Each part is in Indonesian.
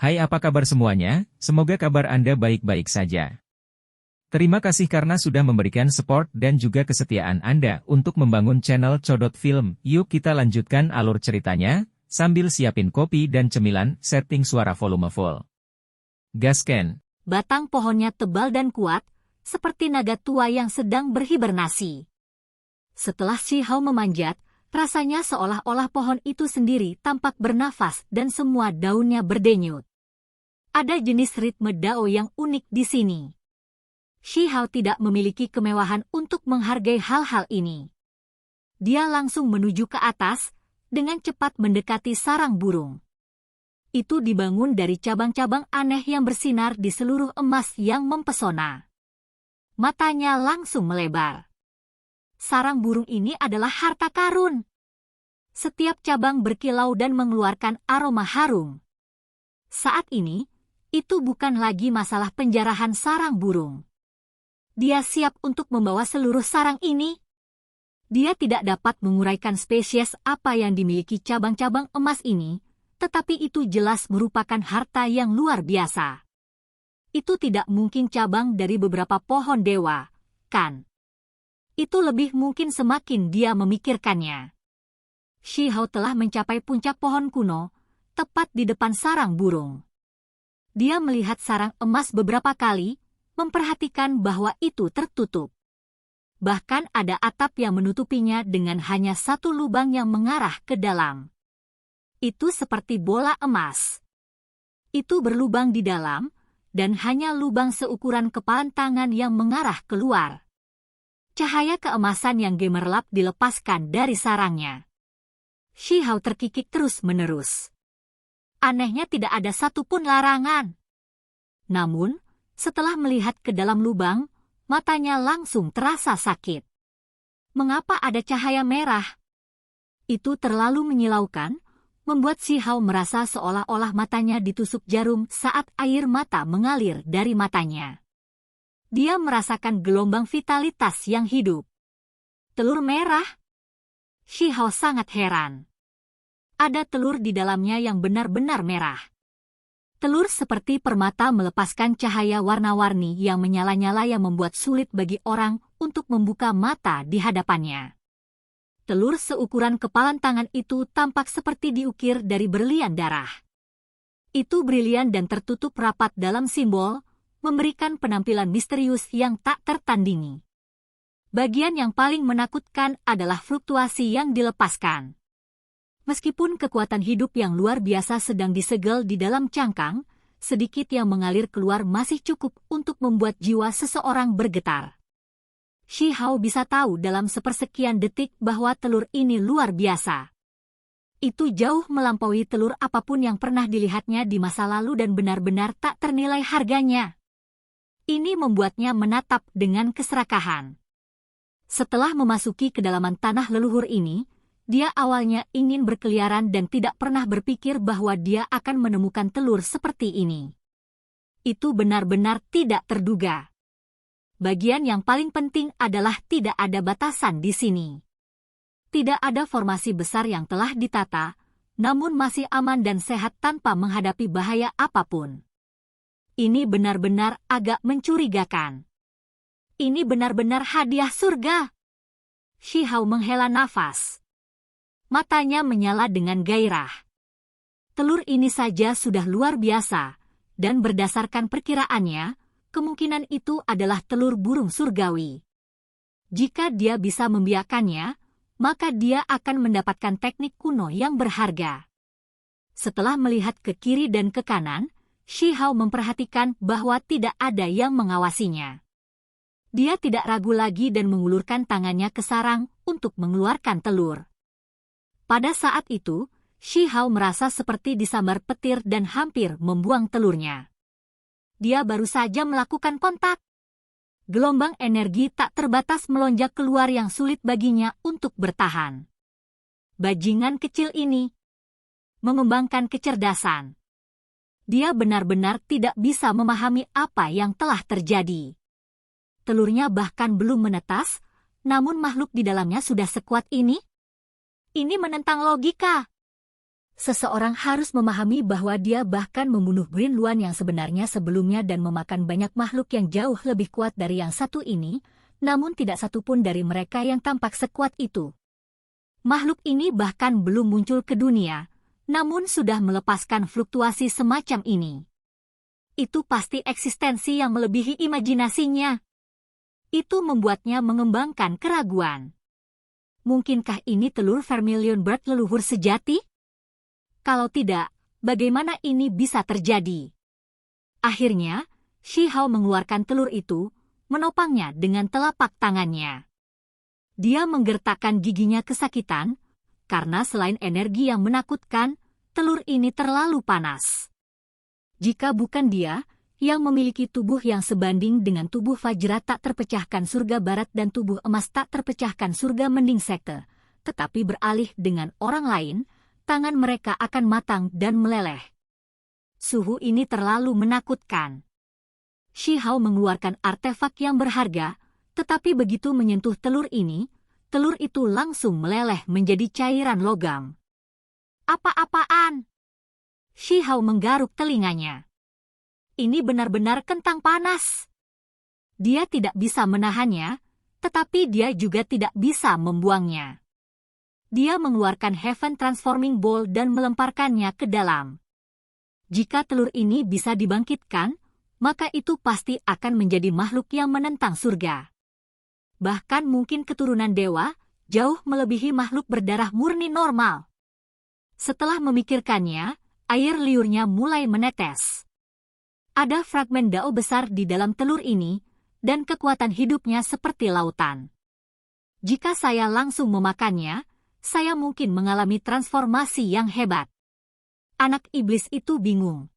Hai, apa kabar semuanya? Semoga kabar Anda baik-baik saja. Terima kasih karena sudah memberikan support dan juga kesetiaan Anda untuk membangun channel Codot Film. Yuk kita lanjutkan alur ceritanya, sambil siapin kopi dan cemilan, setting suara volume full. Gasken. Batang pohonnya tebal dan kuat, seperti naga tua yang sedang berhibernasi. Setelah Shi Hao memanjat, rasanya seolah-olah pohon itu sendiri tampak bernafas dan semua daunnya berdenyut. Ada jenis ritme Dao yang unik di sini. Shi Hao tidak memiliki kemewahan untuk menghargai hal-hal ini. Dia langsung menuju ke atas, dengan cepat mendekati sarang burung. Itu dibangun dari cabang-cabang aneh yang bersinar di seluruh emas yang mempesona. Matanya langsung melebar. Sarang burung ini adalah harta karun. Setiap cabang berkilau dan mengeluarkan aroma harum. Saat ini, itu bukan lagi masalah penjarahan sarang burung. Dia siap untuk membawa seluruh sarang ini. Dia tidak dapat menguraikan spesies apa yang dimiliki cabang-cabang emas ini, tetapi itu jelas merupakan harta yang luar biasa. Itu tidak mungkin cabang dari beberapa pohon dewa, kan? Itu lebih mungkin semakin dia memikirkannya. Shi Hao telah mencapai puncak pohon kuno, tepat di depan sarang burung. Dia melihat sarang emas beberapa kali, memperhatikan bahwa itu tertutup. Bahkan ada atap yang menutupinya dengan hanya satu lubang yang mengarah ke dalam. Itu seperti bola emas. Itu berlubang di dalam, dan hanya lubang seukuran kepalan tangan yang mengarah keluar. Cahaya keemasan yang gemerlap dilepaskan dari sarangnya. Shi Hao terkikik terus-menerus. Anehnya tidak ada satupun larangan. Namun, setelah melihat ke dalam lubang, matanya langsung terasa sakit. Mengapa ada cahaya merah? Itu terlalu menyilaukan, membuat Shi Hao merasa seolah-olah matanya ditusuk jarum saat air mata mengalir dari matanya. Dia merasakan gelombang vitalitas yang hidup. Telur merah? Shi Hao sangat heran. Ada telur di dalamnya yang benar-benar merah. Telur seperti permata melepaskan cahaya warna-warni yang menyala-nyala yang membuat sulit bagi orang untuk membuka mata di hadapannya. Telur seukuran kepalan tangan itu tampak seperti diukir dari berlian darah. Itu brilian dan tertutup rapat dalam simbol, memberikan penampilan misterius yang tak tertandingi. Bagian yang paling menakutkan adalah fluktuasi yang dilepaskan. Meskipun kekuatan hidup yang luar biasa sedang disegel di dalam cangkang, sedikit yang mengalir keluar masih cukup untuk membuat jiwa seseorang bergetar. Shi Hao bisa tahu dalam sepersekian detik bahwa telur ini luar biasa. Itu jauh melampaui telur apapun yang pernah dilihatnya di masa lalu dan benar-benar tak ternilai harganya. Ini membuatnya menatap dengan keserakahan. Setelah memasuki kedalaman tanah leluhur ini, dia awalnya ingin berkeliaran dan tidak pernah berpikir bahwa dia akan menemukan telur seperti ini. Itu benar-benar tidak terduga. Bagian yang paling penting adalah tidak ada batasan di sini. Tidak ada formasi besar yang telah ditata, namun masih aman dan sehat tanpa menghadapi bahaya apapun. Ini benar-benar agak mencurigakan. Ini benar-benar hadiah surga. Shi Hao menghela nafas. Matanya menyala dengan gairah. Telur ini saja sudah luar biasa, dan berdasarkan perkiraannya, kemungkinan itu adalah telur burung surgawi. Jika dia bisa membiakannya, maka dia akan mendapatkan teknik kuno yang berharga. Setelah melihat ke kiri dan ke kanan, Shi Hao memperhatikan bahwa tidak ada yang mengawasinya. Dia tidak ragu lagi dan mengulurkan tangannya ke sarang untuk mengeluarkan telur. Pada saat itu, Shi Hao merasa seperti disambar petir dan hampir membuang telurnya. Dia baru saja melakukan kontak. Gelombang energi tak terbatas melonjak keluar yang sulit baginya untuk bertahan. Bajingan kecil ini mengembangkan kecerdasan. Dia benar-benar tidak bisa memahami apa yang telah terjadi. Telurnya bahkan belum menetas, namun makhluk di dalamnya sudah sekuat ini? Ini menentang logika. seseorang harus memahami bahwa dia bahkan membunuh Brin Luan yang sebenarnya sebelumnya dan memakan banyak makhluk yang jauh lebih kuat dari yang satu ini, namun tidak satupun dari mereka yang tampak sekuat itu. Makhluk ini bahkan belum muncul ke dunia, namun sudah melepaskan fluktuasi semacam ini. Itu pasti eksistensi yang melebihi imajinasinya. Itu membuatnya mengembangkan keraguan. Mungkinkah ini telur Vermilion Bird leluhur sejati? Kalau tidak, bagaimana ini bisa terjadi? Akhirnya, Shi Hao mengeluarkan telur itu, menopangnya dengan telapak tangannya. Dia menggertakkan giginya kesakitan, karena selain energi yang menakutkan, telur ini terlalu panas. Jika bukan dia, yang memiliki tubuh yang sebanding dengan tubuh Vajra tak terpecahkan surga barat dan tubuh emas tak terpecahkan surga mending sekte, tetapi beralih dengan orang lain, tangan mereka akan matang dan meleleh. Suhu ini terlalu menakutkan. Shi Hao mengeluarkan artefak yang berharga, tetapi begitu menyentuh telur ini, telur itu langsung meleleh menjadi cairan logam. Apa-apaan? Shi Hao menggaruk telinganya. Ini benar-benar kentang panas. Dia tidak bisa menahannya, tetapi dia juga tidak bisa membuangnya. Dia mengeluarkan Heaven Transforming Ball dan melemparkannya ke dalam. Jika telur ini bisa dibangkitkan, maka itu pasti akan menjadi makhluk yang menentang surga. Bahkan mungkin keturunan dewa, jauh melebihi makhluk berdarah murni normal. Setelah memikirkannya, air liurnya mulai menetes. Ada fragmen dao besar di dalam telur ini, dan kekuatan hidupnya seperti lautan. Jika saya langsung memakannya, saya mungkin mengalami transformasi yang hebat. Anak iblis itu bingung.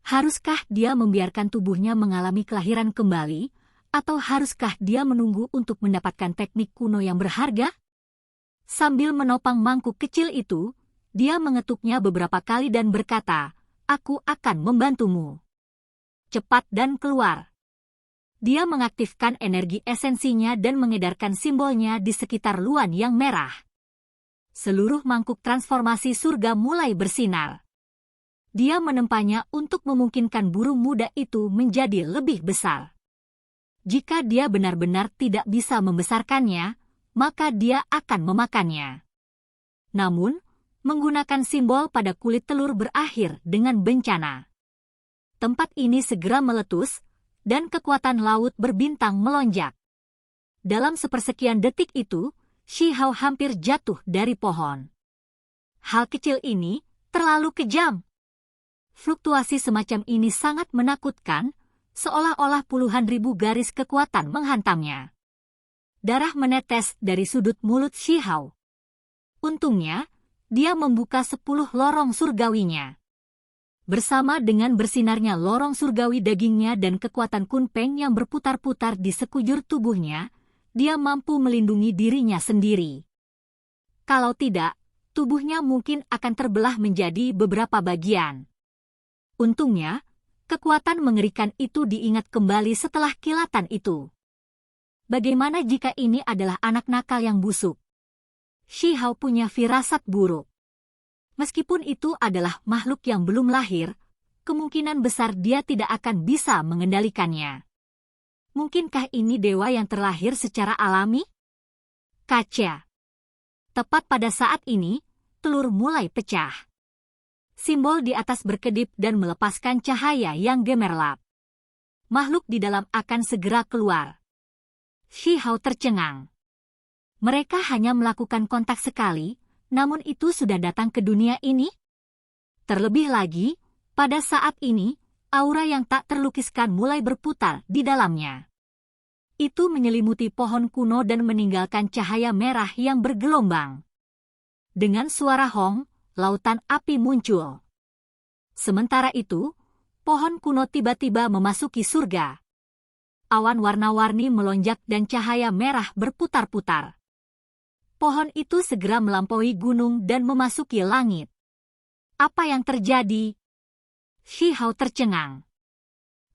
Haruskah dia membiarkan tubuhnya mengalami kelahiran kembali, atau haruskah dia menunggu untuk mendapatkan teknik kuno yang berharga? Sambil menopang mangkuk kecil itu, dia mengetuknya beberapa kali dan berkata, "Aku akan membantumu. Cepat dan keluar." Dia mengaktifkan energi esensinya dan mengedarkan simbolnya di sekitar Luan yang merah. Seluruh mangkuk transformasi surga mulai bersinar. Dia menempanya untuk memungkinkan burung muda itu menjadi lebih besar. Jika dia benar-benar tidak bisa membesarkannya, maka dia akan memakannya. Namun, menggunakan simbol pada kulit telur berakhir dengan bencana. Tempat ini segera meletus, dan kekuatan laut berbintang melonjak. Dalam sepersekian detik itu, Shi Hao hampir jatuh dari pohon. Hal kecil ini terlalu kejam. Fluktuasi semacam ini sangat menakutkan, seolah-olah puluhan ribu garis kekuatan menghantamnya. Darah menetes dari sudut mulut Shi Hao. Untungnya, dia membuka 10 lorong surgawinya. Bersama dengan bersinarnya lorong surgawi dagingnya dan kekuatan Kunpeng yang berputar-putar di sekujur tubuhnya, dia mampu melindungi dirinya sendiri. Kalau tidak, tubuhnya mungkin akan terbelah menjadi beberapa bagian. Untungnya, kekuatan mengerikan itu diingat kembali setelah kilatan itu. Bagaimana jika ini adalah anak nakal yang busuk? Shi Hao punya firasat buruk. Meskipun itu adalah makhluk yang belum lahir, kemungkinan besar dia tidak akan bisa mengendalikannya. Mungkinkah ini dewa yang terlahir secara alami? Kaca. Tepat pada saat ini, telur mulai pecah. Simbol di atas berkedip dan melepaskan cahaya yang gemerlap. Makhluk di dalam akan segera keluar. Shi Hao tercengang. Mereka hanya melakukan kontak sekali, namun itu sudah datang ke dunia ini? Terlebih lagi, pada saat ini, aura yang tak terlukiskan mulai berputar di dalamnya. Itu menyelimuti pohon kuno dan meninggalkan cahaya merah yang bergelombang. Dengan suara hong, lautan api muncul. Sementara itu, pohon kuno tiba-tiba memasuki surga. Awan warna-warni melonjak dan cahaya merah berputar-putar. Pohon itu segera melampaui gunung dan memasuki langit. Apa yang terjadi? Shi Hao tercengang.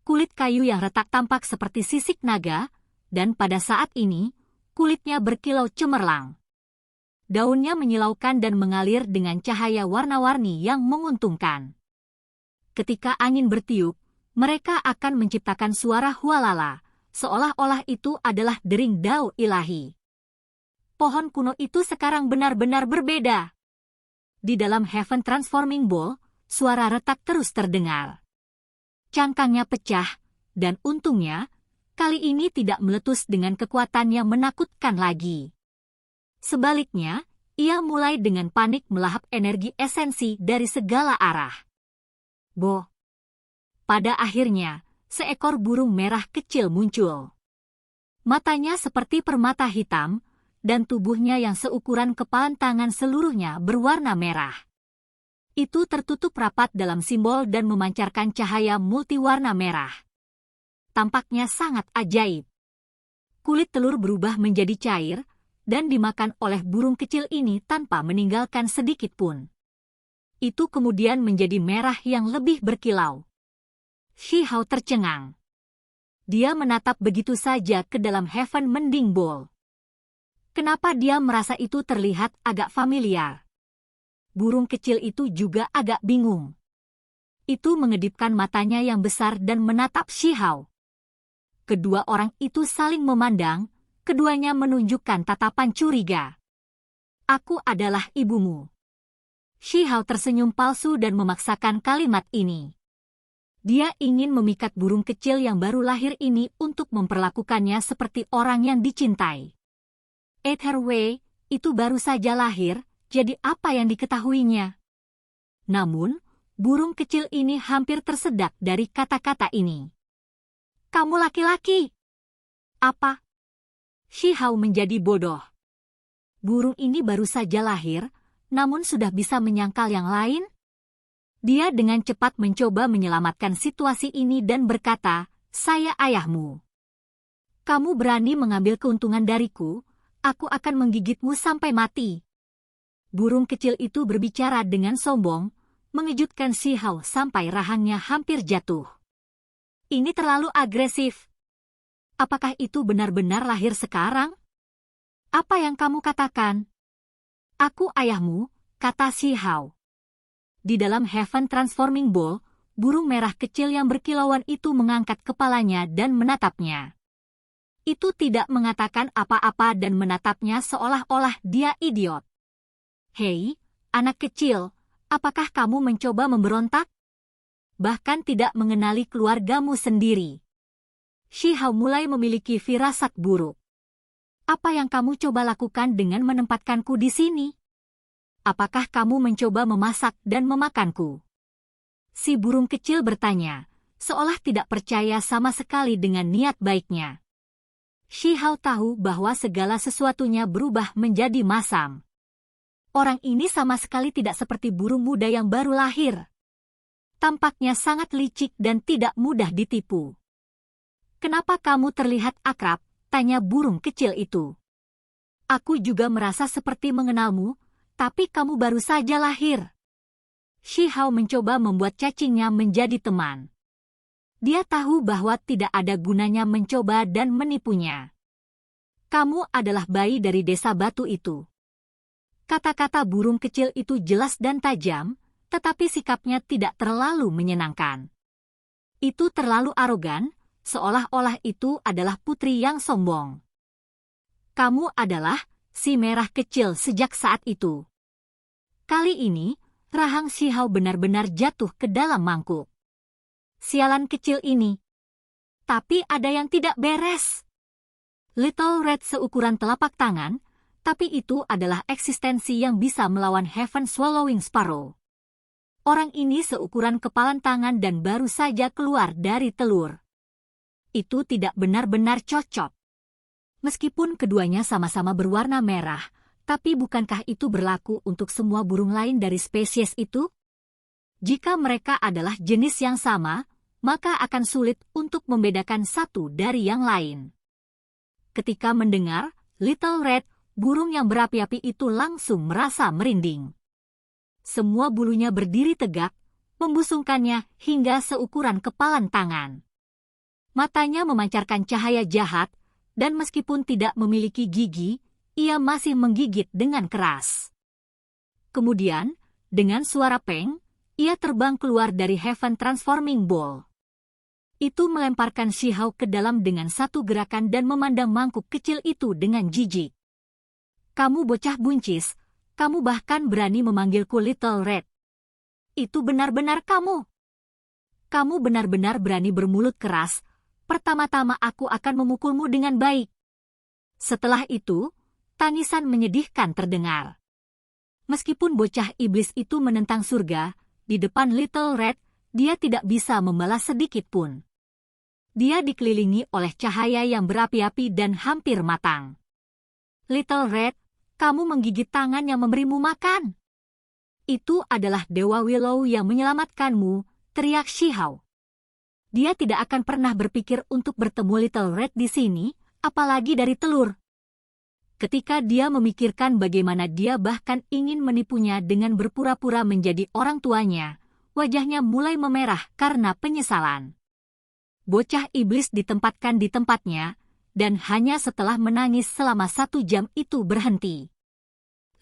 Kulit kayu yang retak tampak seperti sisik naga, dan pada saat ini, kulitnya berkilau cemerlang. Daunnya menyilaukan dan mengalir dengan cahaya warna-warni yang menguntungkan. Ketika angin bertiup, mereka akan menciptakan suara hualala, seolah-olah itu adalah dering dao ilahi. Pohon kuno itu sekarang benar-benar berbeda. Di dalam Heaven Transforming Ball, suara retak terus terdengar. Cangkangnya pecah, dan untungnya, kali ini tidak meletus dengan kekuatan yang menakutkan lagi. Sebaliknya, ia mulai dengan panik melahap energi esensi dari segala arah. Pada akhirnya, seekor burung merah kecil muncul. Matanya seperti permata hitam, dan tubuhnya yang seukuran kepalan tangan seluruhnya berwarna merah. Itu tertutup rapat dalam simbol dan memancarkan cahaya multiwarna merah. Tampaknya sangat ajaib. Kulit telur berubah menjadi cair, dan dimakan oleh burung kecil ini tanpa meninggalkan sedikit pun. Itu kemudian menjadi merah yang lebih berkilau. Shi Hao tercengang. Dia menatap begitu saja ke dalam Heaven Mending Ball. Kenapa dia merasa itu terlihat agak familiar? Burung kecil itu juga agak bingung. Itu mengedipkan matanya yang besar dan menatap Shi Hao. Kedua orang itu saling memandang, keduanya menunjukkan tatapan curiga. Aku adalah ibumu. Shi Hao tersenyum palsu dan memaksakan kalimat ini. Dia ingin memikat burung kecil yang baru lahir ini untuk memperlakukannya seperti orang yang dicintai. Ether Wei, itu baru saja lahir, jadi apa yang diketahuinya? Namun, burung kecil ini hampir tersedak dari kata-kata ini. Kamu laki-laki. Apa? Shi Hao menjadi bodoh. Burung ini baru saja lahir, namun sudah bisa menyangkal yang lain? Dia dengan cepat mencoba menyelamatkan situasi ini dan berkata, saya ayahmu. Kamu berani mengambil keuntungan dariku, aku akan menggigitmu sampai mati. Burung kecil itu berbicara dengan sombong, mengejutkan Shi Hao sampai rahangnya hampir jatuh. Ini terlalu agresif. Apakah itu benar-benar lahir sekarang? Apa yang kamu katakan? Aku ayahmu, kata Shi Hao. Di dalam Heaven Transforming Ball, burung merah kecil yang berkilauan itu mengangkat kepalanya dan menatapnya. Itu tidak mengatakan apa-apa dan menatapnya seolah-olah dia idiot. Hei, anak kecil, apakah kamu mencoba memberontak? Bahkan tidak mengenali keluargamu sendiri. Shi Hao mulai memiliki firasat buruk. Apa yang kamu coba lakukan dengan menempatkanku di sini? Apakah kamu mencoba memasak dan memakanku? Si burung kecil bertanya, seolah tidak percaya sama sekali dengan niat baiknya. Shi Hao tahu bahwa segala sesuatunya berubah menjadi masam. Orang ini sama sekali tidak seperti burung muda yang baru lahir. Tampaknya sangat licik dan tidak mudah ditipu. Kenapa kamu terlihat akrab? Tanya burung kecil itu. Aku juga merasa seperti mengenalmu, tapi kamu baru saja lahir. Shi Hao mencoba membuat cacingnya menjadi teman. Dia tahu bahwa tidak ada gunanya mencoba dan menipunya. Kamu adalah bayi dari desa batu itu. Kata-kata burung kecil itu jelas dan tajam, tetapi sikapnya tidak terlalu menyenangkan. Itu terlalu arogan, seolah-olah itu adalah putri yang sombong. Kamu adalah si merah kecil sejak saat itu. Kali ini, rahang Shi Hao benar-benar jatuh ke dalam mangkuk. Sialan kecil ini. Tapi ada yang tidak beres. Little Red seukuran telapak tangan, tapi itu adalah eksistensi yang bisa melawan Heaven Swallowing Sparrow. Orang ini seukuran kepalan tangan dan baru saja keluar dari telur. Itu tidak benar-benar cocok. Meskipun keduanya sama-sama berwarna merah, tapi bukankah itu berlaku untuk semua burung lain dari spesies itu? Jika mereka adalah jenis yang sama, maka akan sulit untuk membedakan satu dari yang lain. Ketika mendengar Little Red, burung yang berapi-api itu langsung merasa merinding. Semua bulunya berdiri tegak, membusungkannya hingga seukuran kepalan tangan. Matanya memancarkan cahaya jahat, dan meskipun tidak memiliki gigi, ia masih menggigit dengan keras. Kemudian, dengan suara peng, ia terbang keluar dari Heaven Transforming Ball. Itu melemparkan Shihao ke dalam dengan satu gerakan dan memandang mangkuk kecil itu dengan jijik. Kamu bocah buncis, kamu bahkan berani memanggilku Little Red. Itu benar-benar kamu. Kamu benar-benar berani bermulut keras. Pertama-tama aku akan memukulmu dengan baik. Setelah itu, tangisan menyedihkan terdengar. Meskipun bocah iblis itu menentang surga, di depan Little Red, dia tidak bisa membalas sedikit pun. Dia dikelilingi oleh cahaya yang berapi-api dan hampir matang. Little Red, kamu menggigit tangan yang memberimu makan. Itu adalah Dewa Willow yang menyelamatkanmu, teriak Shihao. Dia tidak akan pernah berpikir untuk bertemu Little Red di sini, apalagi dari telur. Ketika dia memikirkan bagaimana dia bahkan ingin menipunya dengan berpura-pura menjadi orang tuanya, wajahnya mulai memerah karena penyesalan. Bocah iblis ditempatkan di tempatnya, dan hanya setelah menangis selama 1 jam itu berhenti.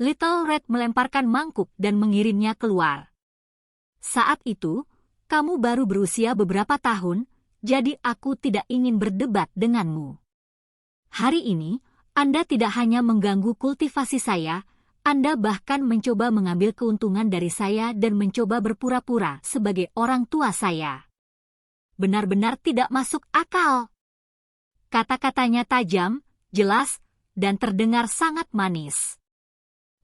Little Red melemparkan mangkuk dan mengirimnya keluar. Saat itu, kamu baru berusia beberapa tahun, jadi aku tidak ingin berdebat denganmu. Hari ini, Anda tidak hanya mengganggu kultivasi saya, Anda bahkan mencoba mengambil keuntungan dari saya dan mencoba berpura-pura sebagai orang tua saya. Benar-benar tidak masuk akal. Kata-katanya tajam, jelas, dan terdengar sangat manis.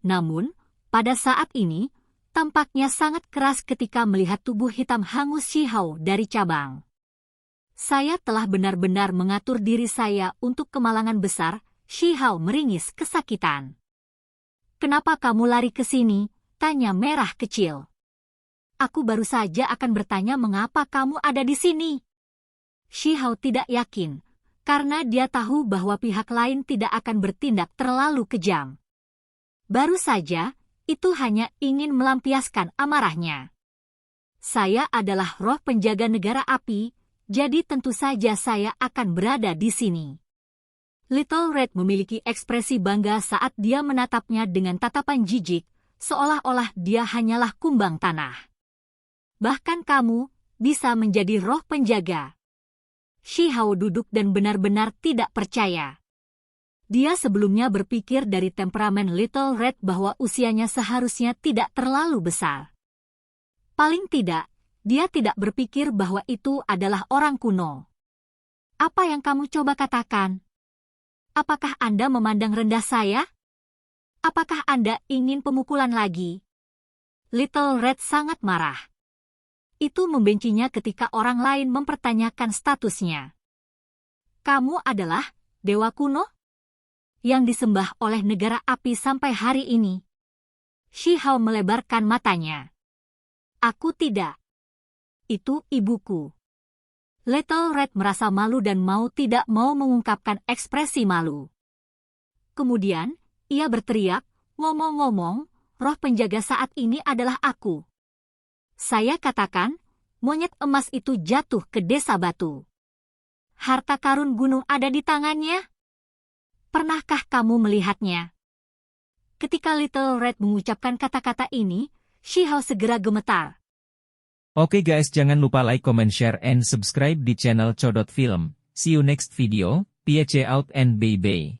Namun, pada saat ini, tampaknya sangat keras ketika melihat tubuh hitam hangus Shihao dari cabang. Saya telah benar-benar mengatur diri saya untuk kemalangan besar, Shihao meringis kesakitan. Kenapa kamu lari ke sini? Tanya merah kecil. Aku baru saja akan bertanya mengapa kamu ada di sini. Shihao tidak yakin, karena dia tahu bahwa pihak lain tidak akan bertindak terlalu kejam. Baru saja, itu hanya ingin melampiaskan amarahnya. Saya adalah roh penjaga negara api, jadi tentu saja saya akan berada di sini. Little Red memiliki ekspresi bangga saat dia menatapnya dengan tatapan jijik, seolah-olah dia hanyalah kumbang tanah. Bahkan kamu bisa menjadi roh penjaga. Shihao duduk dan benar-benar tidak percaya. Dia sebelumnya berpikir dari temperamen Little Red bahwa usianya seharusnya tidak terlalu besar. Paling tidak, dia tidak berpikir bahwa itu adalah orang kuno. Apa yang kamu coba katakan? Apakah Anda memandang rendah saya? Apakah Anda ingin pemukulan lagi? Little Red sangat marah. Itu membencinya ketika orang lain mempertanyakan statusnya. Kamu adalah dewa kuno? Yang disembah oleh negara api sampai hari ini. Shihao melebarkan matanya. Aku tidak. Itu ibuku. Little Red merasa malu dan mau tidak mau mengungkapkan ekspresi malu. Kemudian, ia berteriak, ngomong-ngomong, roh penjaga saat ini adalah aku. Saya katakan, monyet emas itu jatuh ke desa batu. Harta karun gunung ada di tangannya? Pernahkah kamu melihatnya? Ketika Little Red mengucapkan kata-kata ini, Shihao segera gemetar. Oke guys, jangan lupa like, comment, share, and subscribe di channel Codot Film. See you next video, peace out and bye-bye.